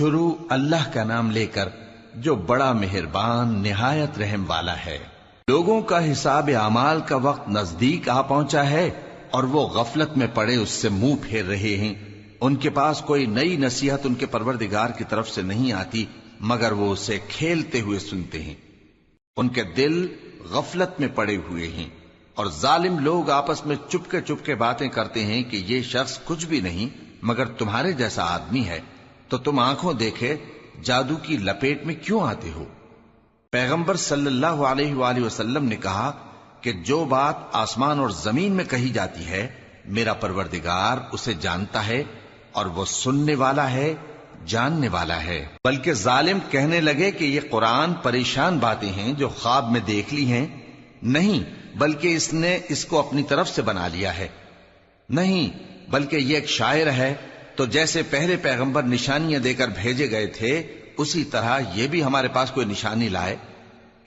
شروع اللہ کا نام لے کر جو بڑا مہربان نہایت رحم والا ہے۔ لوگوں کا حساب اعمال کا وقت نزدیک آ پہنچا ہے اور وہ غفلت میں پڑے اس سے منہ پھیر رہے ہیں۔ ان کے پاس کوئی نئی نصیحت ان کے پروردگار کی طرف سے نہیں آتی مگر وہ اسے کھیلتے ہوئے سنتے ہیں۔ ان کے دل غفلت میں پڑے ہوئے ہیں اور ظالم لوگ آپس میں چپکے باتیں کرتے ہیں کہ یہ شخص کچھ بھی نہیں مگر تمہارے جیسا آدمی ہے، تو تم آنکھوں دیکھے جادو کی لپیٹ میں کیوں آتے ہو؟ پیغمبر صلی اللہ علیہ وآلہ وسلم نے کہا کہ جو بات آسمان اور زمین میں کہی جاتی ہے میرا پروردگار اسے جانتا ہے اور وہ سننے والا ہے، جاننے والا ہے۔ بلکہ ظالم کہنے لگے کہ یہ قرآن پریشان باتیں ہیں جو خواب میں دیکھ لی ہیں، نہیں بلکہ اس نے اس کو اپنی طرف سے بنا لیا ہے، نہیں بلکہ یہ ایک شاعر ہے۔ تو جیسے پہلے پیغمبر نشانیاں دے کر بھیجے گئے تھے اسی طرح یہ بھی ہمارے پاس کوئی نشانی لائے۔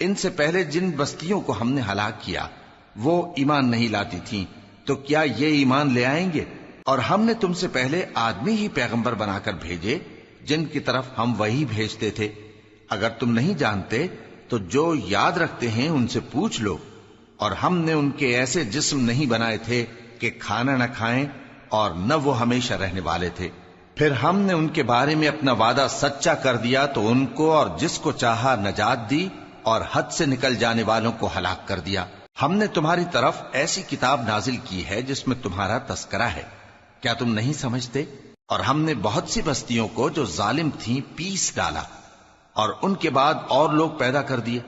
ان سے پہلے جن بستیوں کو ہم نے ہلاک کیا وہ ایمان نہیں لاتی تھیں، تو کیا یہ ایمان لے آئیں گے؟ اور ہم نے تم سے پہلے آدمی ہی پیغمبر بنا کر بھیجے جن کی طرف ہم وہی بھیجتے تھے۔ اگر تم نہیں جانتے تو جو یاد رکھتے ہیں ان سے پوچھ لو۔ اور ہم نے ان کے ایسے جسم نہیں بنائے تھے کہ کھانا نہ کھائیں اور نہ وہ ہمیشہ رہنے والے تھے۔ پھر ہم نے ان کے بارے میں اپنا وعدہ سچا کر دیا تو ان کو اور جس کو چاہا نجات دی اور حد سے نکل جانے والوں کو ہلاک کر دیا۔ ہم نے تمہاری طرف ایسی کتاب نازل کی ہے جس میں تمہارا تذکرہ ہے، کیا تم نہیں سمجھتے؟ اور ہم نے بہت سی بستیوں کو جو ظالم تھیں پیس ڈالا اور ان کے بعد اور لوگ پیدا کر دیے۔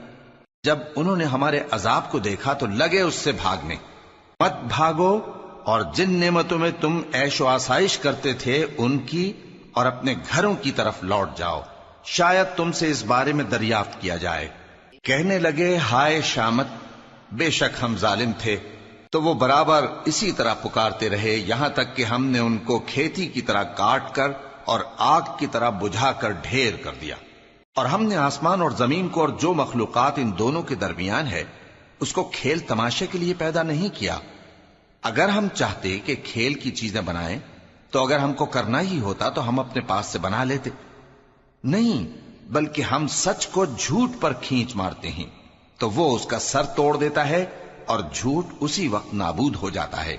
جب انہوں نے ہمارے عذاب کو دیکھا تو لگے اس سے بھاگنے۔ مت بھاگو اور جن نعمتوں میں تم عیش و آسائش کرتے تھے ان کی اور اپنے گھروں کی طرف لوٹ جاؤ، شاید تم سے اس بارے میں دریافت کیا جائے۔ کہنے لگے ہائے شامت، بے شک ہم ظالم تھے، تو وہ برابر اسی طرح پکارتے رہے یہاں تک کہ ہم نے ان کو کھیتی کی طرح کاٹ کر اور آگ کی طرح بجھا کر ڈھیر کر دیا۔ اور ہم نے آسمان اور زمین کو اور جو مخلوقات ان دونوں کے درمیان ہے اس کو کھیل تماشے کے لیے پیدا نہیں کیا۔ اگر ہم چاہتے کہ کھیل کی چیزیں بنائیں تو اگر ہم کو کرنا ہی ہوتا تو ہم اپنے پاس سے بنا لیتے، نہیں بلکہ ہم سچ کو جھوٹ پر کھینچ مارتے ہیں تو وہ اس کا سر توڑ دیتا ہے اور جھوٹ اسی وقت نابود ہو جاتا ہے۔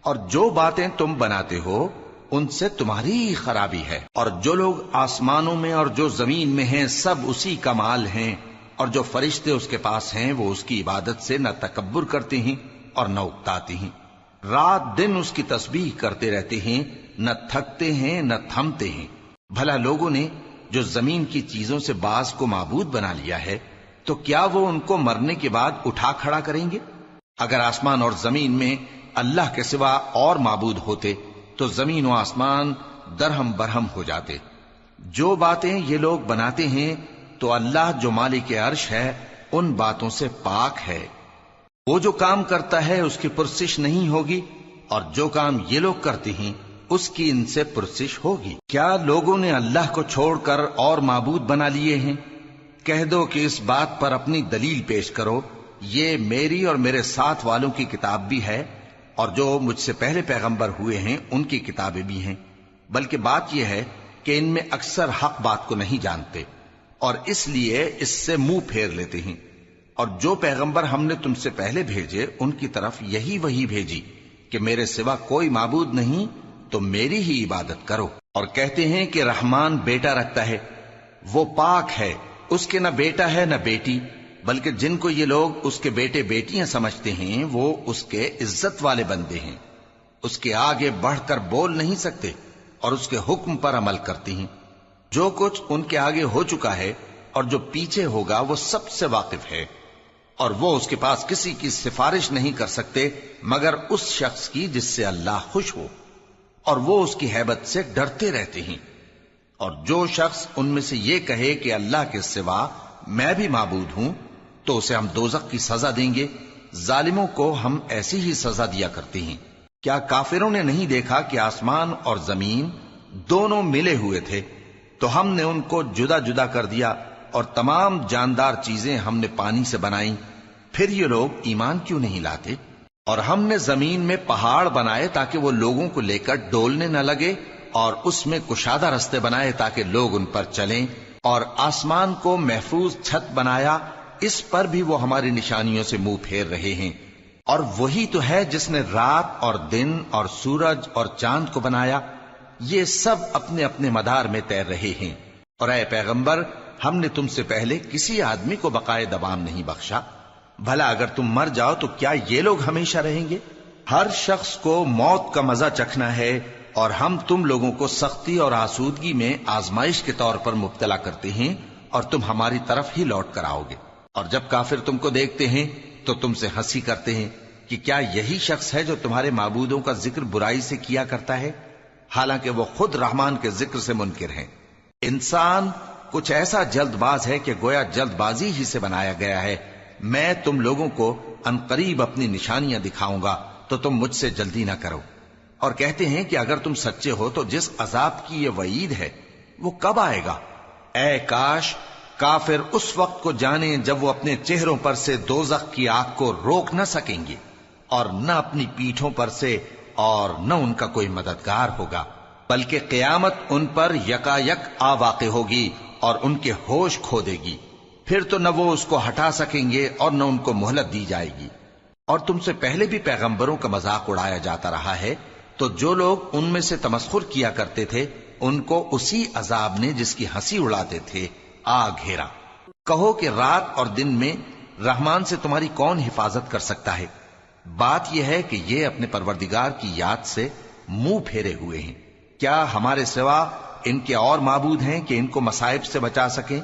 اور جو باتیں تم بناتے ہو ان سے تمہاری ہی خرابی ہے۔ اور جو لوگ آسمانوں میں اور جو زمین میں ہیں سب اسی کا مال ہیں، اور جو فرشتے اس کے پاس ہیں وہ اس کی عبادت سے نہ تکبر کرتے ہیں اور نہ اکتاتے ہیں، رات دن اس کی تسبیح کرتے رہتے ہیں، نہ تھکتے ہیں نہ تھمتے ہیں۔ بھلا لوگوں نے جو زمین کی چیزوں سے بعض کو معبود بنا لیا ہے تو کیا وہ ان کو مرنے کے بعد اٹھا کھڑا کریں گے؟ اگر آسمان اور زمین میں اللہ کے سوا اور معبود ہوتے تو زمین و آسمان درہم برہم ہو جاتے۔ جو باتیں یہ لوگ بناتے ہیں تو اللہ جو مالک عرش ہے ان باتوں سے پاک ہے۔ وہ جو کام کرتا ہے اس کی پرسش نہیں ہوگی، اور جو کام یہ لوگ کرتے ہیں اس کی ان سے پرسش ہوگی۔ کیا لوگوں نے اللہ کو چھوڑ کر اور معبود بنا لیے ہیں؟ کہہ دو کہ اس بات پر اپنی دلیل پیش کرو، یہ میری اور میرے ساتھ والوں کی کتاب بھی ہے اور جو مجھ سے پہلے پیغمبر ہوئے ہیں ان کی کتابیں بھی ہیں، بلکہ بات یہ ہے کہ ان میں اکثر حق بات کو نہیں جانتے اور اس لیے اس سے منہ پھیر لیتے ہیں۔ اور جو پیغمبر ہم نے تم سے پہلے بھیجے ان کی طرف یہی وحی بھیجی کہ میرے سوا کوئی معبود نہیں تو میری ہی عبادت کرو۔ اور کہتے ہیں کہ رحمان بیٹا رکھتا ہے، وہ پاک ہے، اس کے نہ بیٹا ہے نہ بیٹی، بلکہ جن کو یہ لوگ اس کے بیٹے بیٹیاں سمجھتے ہیں وہ اس کے عزت والے بندے ہیں، اس کے آگے بڑھ کر بول نہیں سکتے اور اس کے حکم پر عمل کرتے ہیں۔ جو کچھ ان کے آگے ہو چکا ہے اور جو پیچھے ہوگا وہ سب سے واقف ہے، اور وہ اس کے پاس کسی کی سفارش نہیں کر سکتے مگر اس شخص کی جس سے اللہ خوش ہو، اور وہ اس کی ہیبت سے ڈرتے رہتے ہیں۔ اور جو شخص ان میں سے یہ کہے کہ اللہ کے سوا میں بھی معبود ہوں تو اسے ہم دوزخ کی سزا دیں گے، ظالموں کو ہم ایسی ہی سزا دیا کرتے ہیں۔ کیا کافروں نے نہیں دیکھا کہ آسمان اور زمین دونوں ملے ہوئے تھے تو ہم نے ان کو جدا جدا کر دیا اور تمام جاندار چیزیں ہم نے پانی سے بنائیں، پھر یہ لوگ ایمان کیوں نہیں لاتے؟ اور ہم نے زمین میں پہاڑ بنائے تاکہ وہ لوگوں کو لے کر ڈولنے نہ لگے اور اس میں کشادہ رستے بنائے تاکہ لوگ ان پر چلیں، اور آسمان کو محفوظ چھت بنایا، اس پر بھی وہ ہماری نشانیوں سے منہ پھیر رہے ہیں۔ اور وہی تو ہے جس نے رات اور دن اور سورج اور چاند کو بنایا، یہ سب اپنے اپنے مدار میں تیر رہے ہیں۔ اور اے پیغمبر، ہم نے تم سے پہلے کسی آدمی کو بقائے دوام نہیں بخشا، بھلا اگر تم مر جاؤ تو کیا یہ لوگ ہمیشہ رہیں گے؟ ہر شخص کو موت کا مزہ چکھنا ہے، اور ہم تم لوگوں کو سختی اور آسودگی میں آزمائش کے طور پر مبتلا کرتے ہیں، اور تم ہماری طرف ہی لوٹ کر آؤ گے۔ اور جب کافر تم کو دیکھتے ہیں تو تم سے ہنسی کرتے ہیں کہ کیا یہی شخص ہے جو تمہارے معبودوں کا ذکر برائی سے کیا کرتا ہے، حالانکہ وہ خود رحمان کے ذکر سے منکر ہیں۔ انسان کچھ ایسا جلد باز ہے کہ گویا جلد بازی ہی سے بنایا گیا ہے۔ میں تم لوگوں کو عنقریب اپنی نشانیاں دکھاؤں گا تو تم مجھ سے جلدی نہ کرو۔ اور کہتے ہیں کہ اگر تم سچے ہو تو جس عذاب کی یہ وعید ہے وہ کب آئے گا؟ اے کاش کافر اس وقت کو جانیں جب وہ اپنے چہروں پر سے دوزخ کی آگ کو روک نہ سکیں گے، اور نہ اپنی پیٹھوں پر سے، اور نہ ان کا کوئی مددگار ہوگا، بلکہ قیامت ان پر یکا یک آ واقع ہوگی اور ان کے ہوش کھو دے گی، پھر تو نہ وہ اس کو ہٹا سکیں گے اور نہ ان کو مہلت دی جائے گی۔ اور تم سے پہلے بھی پیغمبروں کا مذاق اڑایا جاتا رہا ہے، تو جو لوگ ان میں سے تمسخر کیا کرتے تھے ان کو اسی عذاب نے جس کی ہنسی اڑاتے تھے آ گھیرا۔ کہو کہ رات اور دن میں رحمان سے تمہاری کون حفاظت کر سکتا ہے؟ بات یہ ہے کہ یہ اپنے پروردگار کی یاد سے منہ پھیرے ہوئے ہیں۔ کیا ہمارے سوا ان کے اور معبود ہیں کہ ان کو مصائب سے بچا سکیں؟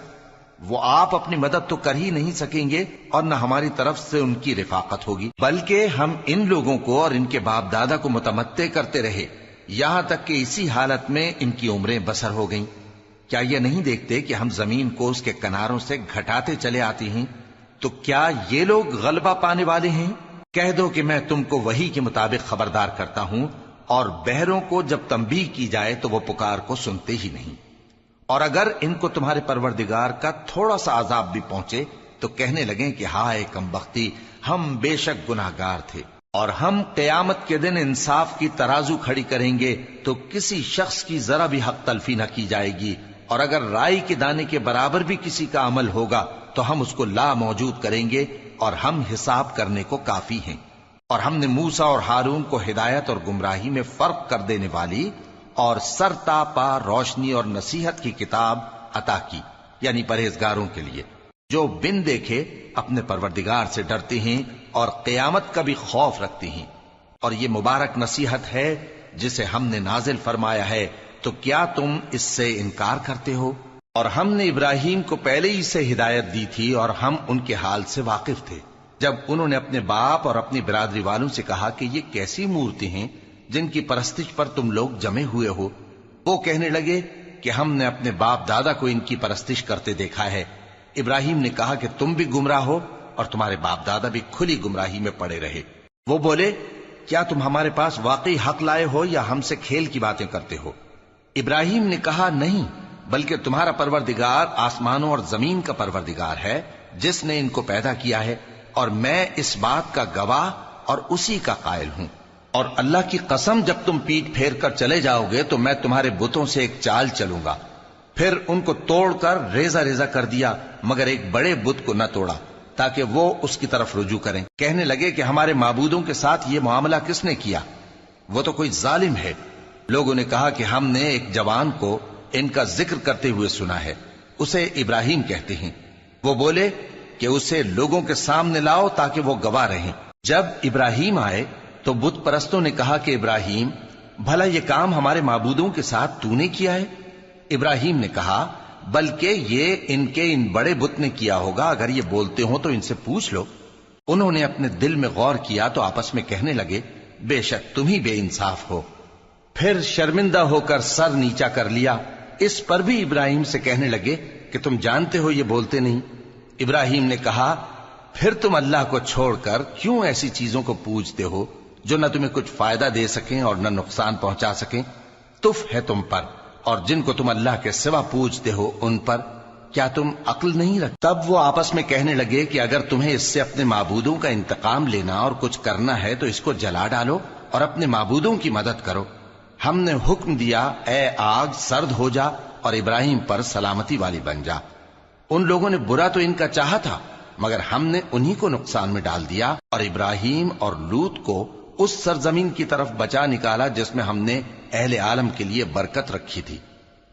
وہ آپ اپنی مدد تو کر ہی نہیں سکیں گے، اور نہ ہماری طرف سے ان کی رفاقت ہوگی، بلکہ ہم ان لوگوں کو اور ان کے باپ دادا کو متمتع کرتے رہے، یہاں تک کہ اسی حالت میں ان کی عمریں بسر ہو گئیں۔ کیا یہ نہیں دیکھتے کہ ہم زمین کو اس کے کناروں سے گھٹاتے چلے آتے ہیں؟ تو کیا یہ لوگ غلبہ پانے والے ہیں؟ کہہ دو کہ میں تم کو وحی کے مطابق خبردار کرتا ہوں، اور بہروں کو جب تنبیہ کی جائے تو وہ پکار کو سنتے ہی نہیں۔ اور اگر ان کو تمہارے پروردگار کا تھوڑا سا عذاب بھی پہنچے تو کہنے لگیں کہ ہائے کمبختی، ہم بے شک گناہگار تھے۔ اور ہم قیامت کے دن انصاف کی ترازو کھڑی کریں گے تو کسی شخص کی ذرا بھی حق تلفی نہ کی جائے گی، اور اگر رائی کے دانے کے برابر بھی کسی کا عمل ہوگا تو ہم اس کو لا موجود کریں گے، اور ہم حساب کرنے کو کافی ہیں۔ اور ہم نے موسیٰ اور ہارون کو ہدایت اور گمراہی میں فرق کر دینے والی اور سر تا پا روشنی اور نصیحت کی کتاب عطا کی، یعنی پرہیزگاروں کے لیے جو بن دیکھے اپنے پروردگار سے ڈرتے ہیں اور قیامت کا بھی خوف رکھتے ہیں۔ اور یہ مبارک نصیحت ہے جسے ہم نے نازل فرمایا ہے، تو کیا تم اس سے انکار کرتے ہو؟ اور ہم نے ابراہیم کو پہلے ہی سے ہدایت دی تھی، اور ہم ان کے حال سے واقف تھے جب انہوں نے اپنے باپ اور اپنی برادری والوں سے کہا کہ یہ کیسی مورتی ہیں جن کی پرستش پر تم لوگ جمے ہوئے ہو؟ وہ کہنے لگے کہ ہم نے اپنے باپ دادا کو ان کی پرستش کرتے دیکھا ہے۔ ابراہیم نے کہا کہ تم بھی گمراہ ہو اور تمہارے باپ دادا بھی کھلی گمراہی میں پڑے رہے۔ وہ بولے کیا تم ہمارے پاس واقعی حق لائے ہو یا ہم سے کھیل کی باتیں کرتے ہو؟ ابراہیم نے کہا نہیں، بلکہ تمہارا پروردگار آسمانوں اور زمین کا پروردگار ہے جس نے ان کو پیدا کیا ہے، اور میں اس بات کا گواہ اور اسی کا قائل ہوں۔ اور اللہ کی قسم جب تم پیٹ پھیر کر چلے جاؤ گے تو میں تمہارے بتوں سے ایک چال چلوں گا۔ پھر ان کو توڑ کر ریزہ ریزہ کر دیا، مگر ایک بڑے بت کو نہ توڑا تاکہ وہ اس کی طرف رجوع کریں۔ کہنے لگے کہ ہمارے معبودوں کے ساتھ یہ معاملہ کس نے کیا؟ وہ تو کوئی ظالم ہے۔ لوگوں نے کہا کہ ہم نے ایک جوان کو ان کا ذکر کرتے ہوئے سنا ہے، اسے ابراہیم کہتے ہیں۔ وہ بولے کہ اسے لوگوں کے سامنے لاؤ تاکہ وہ گواہ رہیں۔ جب ابراہیم آئے تو بت پرستوں نے کہا کہ ابراہیم، بھلا یہ کام ہمارے معبودوں کے ساتھ تو نے کیا ہے؟ ابراہیم نے کہا بلکہ یہ ان کے ان بڑے بت نے کیا ہوگا، اگر یہ بولتے ہوں تو ان سے پوچھ لو۔ انہوں نے اپنے دل میں غور کیا تو آپس میں کہنے لگے بے شک تم ہی بے انصاف ہو۔ پھر شرمندہ ہو کر سر نیچا کر لیا۔ اس پر بھی ابراہیم سے کہنے لگے کہ تم جانتے ہو یہ بولتے نہیں۔ ابراہیم نے کہا پھر تم اللہ کو چھوڑ کر کیوں ایسی چیزوں کو پوجتے ہو جو نہ تمہیں کچھ فائدہ دے سکیں اور نہ نقصان پہنچا سکیں؟ تف ہے تم پر اور جن کو تم اللہ کے سوا پوجتے ہو ان پر، کیا تم عقل نہیں رکھتے؟ تب وہ آپس میں کہنے لگے کہ اگر تمہیں اس سے اپنے معبودوں کا انتقام لینا اور کچھ کرنا ہے تو اس کو جلا ڈالو اور اپنے معبودوں کی مدد کرو۔ ہم نے حکم دیا اے آگ سرد ہو جا اور ابراہیم پر سلامتی والی بن جا۔ ان لوگوں نے برا تو ان کا چاہا تھا، مگر ہم نے انہی کو نقصان میں ڈال دیا اور ابراہیم اور لوط کو اس سرزمین کی طرف بچا نکالا جس میں ہم نے اہل عالم کے لیے برکت رکھی تھی۔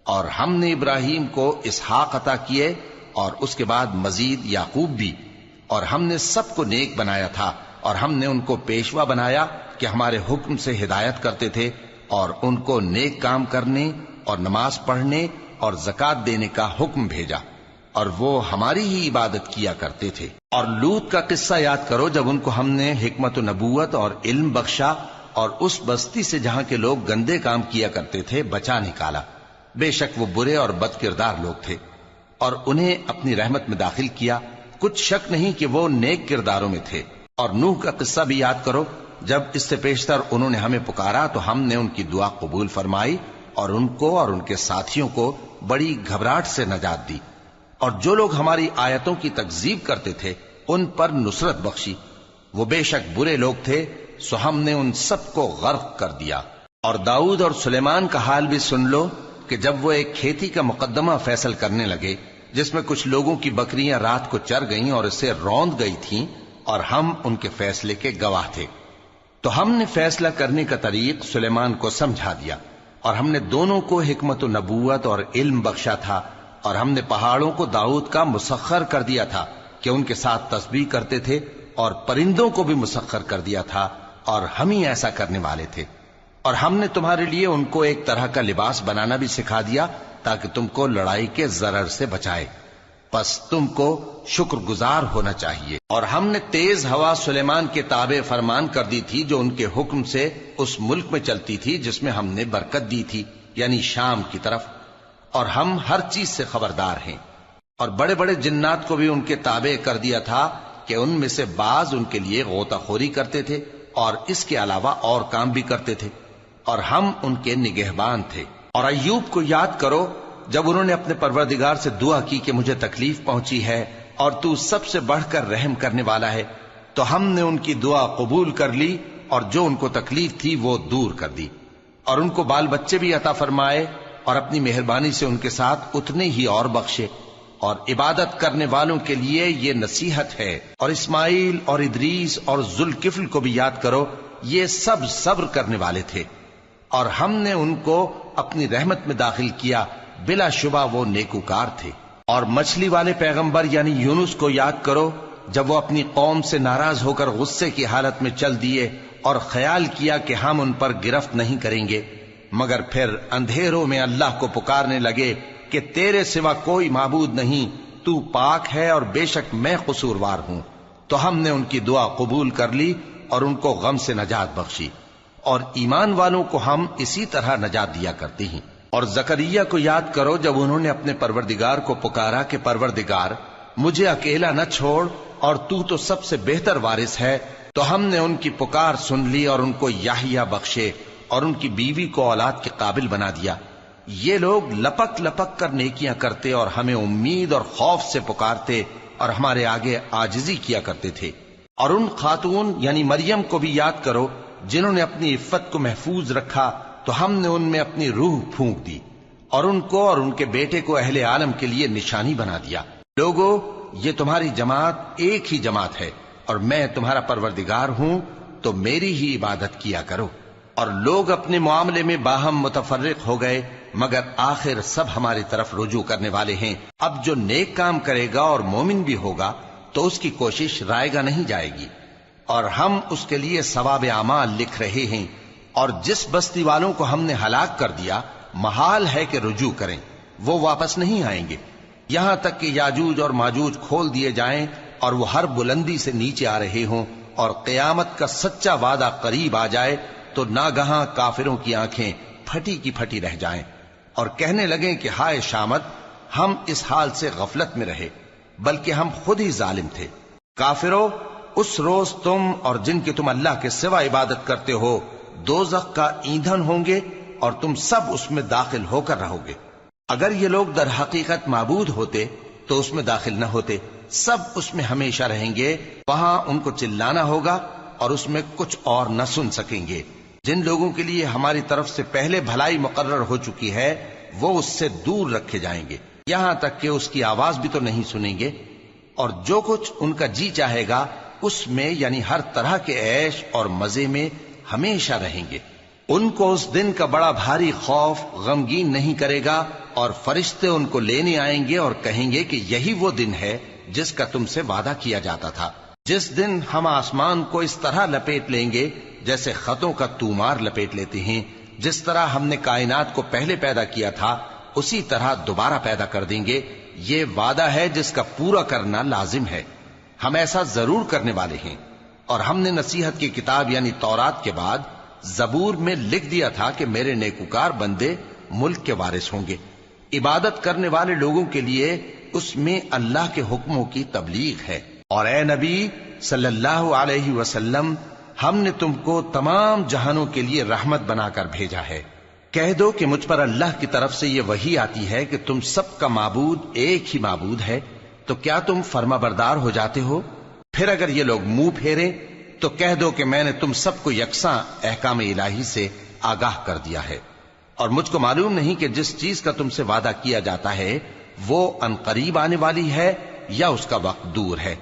اور ہم نے ابراہیم کو اسحاق عطا کیے اور اس کے بعد مزید یعقوب بھی، اور ہم نے سب کو نیک بنایا تھا، اور ہم نے ان کو پیشوا بنایا کہ ہمارے حکم سے ہدایت کرتے تھے، اور ان کو نیک کام کرنے اور نماز پڑھنے اور زکوٰۃ دینے کا حکم بھیجا، اور وہ ہماری ہی عبادت کیا کرتے تھے۔ اور لوط کا قصہ یاد کرو جب ان کو ہم نے حکمت و نبوت اور علم بخشا اور اس بستی سے جہاں کے لوگ گندے کام کیا کرتے تھے بچا نکالا۔ بے شک وہ برے اور بد کردار لوگ تھے، اور انہیں اپنی رحمت میں داخل کیا، کچھ شک نہیں کہ وہ نیک کرداروں میں تھے۔ اور نوح کا قصہ بھی یاد کرو جب اس سے پیشتر انہوں نے ہمیں پکارا تو ہم نے ان کی دعا قبول فرمائی اور ان کو اور ان کے ساتھیوں کو بڑی گھبراہٹ سے نجات دی، اور جو لوگ ہماری آیتوں کی تکذیب کرتے تھے ان پر نصرت بخشی۔ وہ بے شک برے لوگ تھے، سو ہم نے ان سب کو غرق کر دیا۔ اور داؤد اور سلیمان کا حال بھی سن لو کہ جب وہ ایک کھیتی کا مقدمہ فیصل کرنے لگے جس میں کچھ لوگوں کی بکریاں رات کو چر گئیں اور اسے روند گئی تھیں، اور ہم ان کے فیصلے کے گواہ تھے، تو ہم نے فیصلہ کرنے کا طریق سلیمان کو سمجھا دیا، اور ہم نے دونوں کو حکمت و نبوت اور علم بخشا تھا، اور ہم نے پہاڑوں کو داؤد کا مسخر کر دیا تھا کہ ان کے ساتھ تسبیح کرتے تھے، اور پرندوں کو بھی مسخر کر دیا تھا، اور ہم ہی ایسا کرنے والے تھے۔ اور ہم نے تمہارے لیے ان کو ایک طرح کا لباس بنانا بھی سکھا دیا تاکہ تم کو لڑائی کے ضرر سے بچائے، پس تم کو شکر گزار ہونا چاہیے۔ اور ہم نے تیز ہوا سلیمان کے تابع فرمان کر دی تھی جو ان کے حکم سے اس ملک میں چلتی تھی جس میں ہم نے برکت دی تھی، یعنی شام کی طرف، اور ہم ہر چیز سے خبردار ہیں۔ اور بڑے بڑے جنات کو بھی ان کے تابع کر دیا تھا کہ ان میں سے بعض ان کے لیے غوطہ خوری کرتے تھے اور اس کے علاوہ اور کام بھی کرتے تھے، اور ہم ان کے نگہبان تھے۔ اور ایوب کو یاد کرو جب انہوں نے اپنے پروردگار سے دعا کی کہ مجھے تکلیف پہنچی ہے اور تو سب سے بڑھ کر رحم کرنے والا ہے، تو ہم نے ان کی دعا قبول کر لی اور جو ان کو تکلیف تھی وہ دور کر دی، اور ان کو بال بچے بھی عطا فرمائے، اور اپنی مہربانی سے ان کے ساتھ اتنے ہی اور بخشے۔ اور عبادت کرنے والوں کے لیے یہ نصیحت ہے۔ اور اسماعیل اور ادریس اور ذوالکفل کو بھی یاد کرو، یہ سب صبر کرنے والے تھے، اور ہم نے ان کو اپنی رحمت میں داخل کیا، بلا شبہ وہ نیکوکار تھے۔ اور مچھلی والے پیغمبر یعنی یونس کو یاد کرو جب وہ اپنی قوم سے ناراض ہو کر غصے کی حالت میں چل دیے اور خیال کیا کہ ہم ان پر گرفت نہیں کریں گے، مگر پھر اندھیروں میں اللہ کو پکارنے لگے کہ تیرے سوا کوئی معبود نہیں، تو پاک ہے اور بے شک میں قصوروار ہوں، تو ہم نے ان کی دعا قبول کر لی اور ان کو غم سے نجات بخشی، اور ایمان والوں کو ہم اسی طرح نجات دیا کرتے ہیں۔ اور زکریا کو یاد کرو جب انہوں نے اپنے پروردگار کو پکارا کہ پروردگار مجھے اکیلا نہ چھوڑ اور تو سب سے بہتر وارث ہے، تو ہم نے ان کی پکار سن لی اور ان کو یحییٰ بخشے اور ان کی بیوی کو اولاد کے قابل بنا دیا۔ یہ لوگ لپک لپک کر نیکیاں کرتے اور ہمیں امید اور خوف سے پکارتے اور ہمارے آگے عاجزی کیا کرتے تھے۔ اور ان خاتون یعنی مریم کو بھی یاد کرو جنہوں نے اپنی عفت کو محفوظ رکھا، تو ہم نے ان میں اپنی روح پھونک دی اور ان کو اور ان کے بیٹے کو اہل عالم کے لیے نشانی بنا دیا۔ لوگو، یہ تمہاری جماعت ایک ہی جماعت ہے اور میں تمہارا پروردگار ہوں، تو میری ہی عبادت کیا کرو۔ اور لوگ اپنے معاملے میں باہم متفرق ہو گئے، مگر آخر سب ہماری طرف رجوع کرنے والے ہیں۔ اب جو نیک کام کرے گا اور مومن بھی ہوگا تو اس کی کوشش رائے گا نہیں جائے گی، اور ہم اس کے لیے ثواب اعمال لکھ رہے ہیں۔ اور جس بستی والوں کو ہم نے ہلاک کر دیا محال ہے کہ رجوع کریں، وہ واپس نہیں آئیں گے، یہاں تک کہ یاجوج اور ماجوج کھول دیے جائیں اور وہ ہر بلندی سے نیچے آ رہے ہوں، اور قیامت کا سچا وعدہ قریب آ جائے تو ناگہاں کافروں کی آنکھیں پھٹی کی پھٹی رہ جائیں اور کہنے لگیں کہ ہائے شامت، ہم اس حال سے غفلت میں رہے، بلکہ ہم خود ہی ظالم تھے۔ کافرو، اس روز تم اور جن کی تم اللہ کے سوا عبادت کرتے ہو دوزخ کا ایندھن ہوں گے اور تم سب اس میں داخل ہو کر رہو گے۔ اگر یہ لوگ در حقیقت معبود ہوتے تو اس میں داخل نہ ہوتے، سب اس میں ہمیشہ رہیں گے، وہاں ان کو چلانا ہوگا اور اس میں کچھ اور نہ سن سکیں گے۔ جن لوگوں کے لیے ہماری طرف سے پہلے بھلائی مقرر ہو چکی ہے وہ اس سے دور رکھے جائیں گے، یہاں تک کہ اس کی آواز بھی تو نہیں سنیں گے، اور جو کچھ ان کا جی چاہے گا اس میں یعنی ہر طرح کے عیش اور مزے میں ہمیشہ رہیں گے۔ ان کو اس دن کا بڑا بھاری خوف غمگین نہیں کرے گا، اور فرشتے ان کو لینے آئیں گے اور کہیں گے کہ یہی وہ دن ہے جس کا تم سے وعدہ کیا جاتا تھا، جس دن ہم آسمان کو اس طرح لپیٹ لیں گے جیسے خطوں کا تومار لپیٹ لیتے ہیں، جس طرح ہم نے کائنات کو پہلے پیدا کیا تھا اسی طرح دوبارہ پیدا کر دیں گے۔ یہ وعدہ ہے جس کا پورا کرنا لازم ہے، ہم ایسا ضرور کرنے والے ہیں۔ اور ہم نے نصیحت کی کتاب یعنی تورات کے بعد زبور میں لکھ دیا تھا کہ میرے نیکوکار بندے ملک کے وارث ہوں گے، عبادت کرنے والے لوگوں کے لیے اس میں اللہ کے حکموں کی تبلیغ ہے۔ اور اے نبی صلی اللہ علیہ وسلم، ہم نے تم کو تمام جہانوں کے لیے رحمت بنا کر بھیجا ہے۔ کہہ دو کہ مجھ پر اللہ کی طرف سے یہ وحی آتی ہے کہ تم سب کا معبود ایک ہی معبود ہے، تو کیا تم فرما بردار ہو جاتے ہو؟ پھر اگر یہ لوگ منہ پھیریں تو کہہ دو کہ میں نے تم سب کو یکساں احکام الہی سے آگاہ کر دیا ہے، اور مجھ کو معلوم نہیں کہ جس چیز کا تم سے وعدہ کیا جاتا ہے وہ عنقریب آنے والی ہے یا اس کا وقت دور ہے۔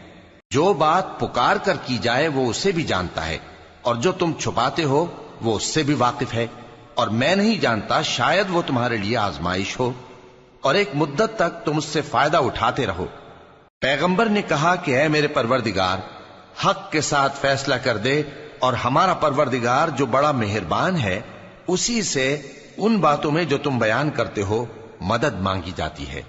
جو بات پکار کر کی جائے وہ اسے بھی جانتا ہے، اور جو تم چھپاتے ہو وہ اس سے بھی واقف ہے، اور میں نہیں جانتا شاید وہ تمہارے لیے آزمائش ہو، اور ایک مدت تک تم اس سے فائدہ اٹھاتے رہو۔ پیغمبر نے کہا کہ اے میرے پروردگار، حق کے ساتھ فیصلہ کر دے، اور ہمارا پروردگار جو بڑا مہربان ہے اسی سے ان باتوں میں جو تم بیان کرتے ہو مدد مانگی جاتی ہے۔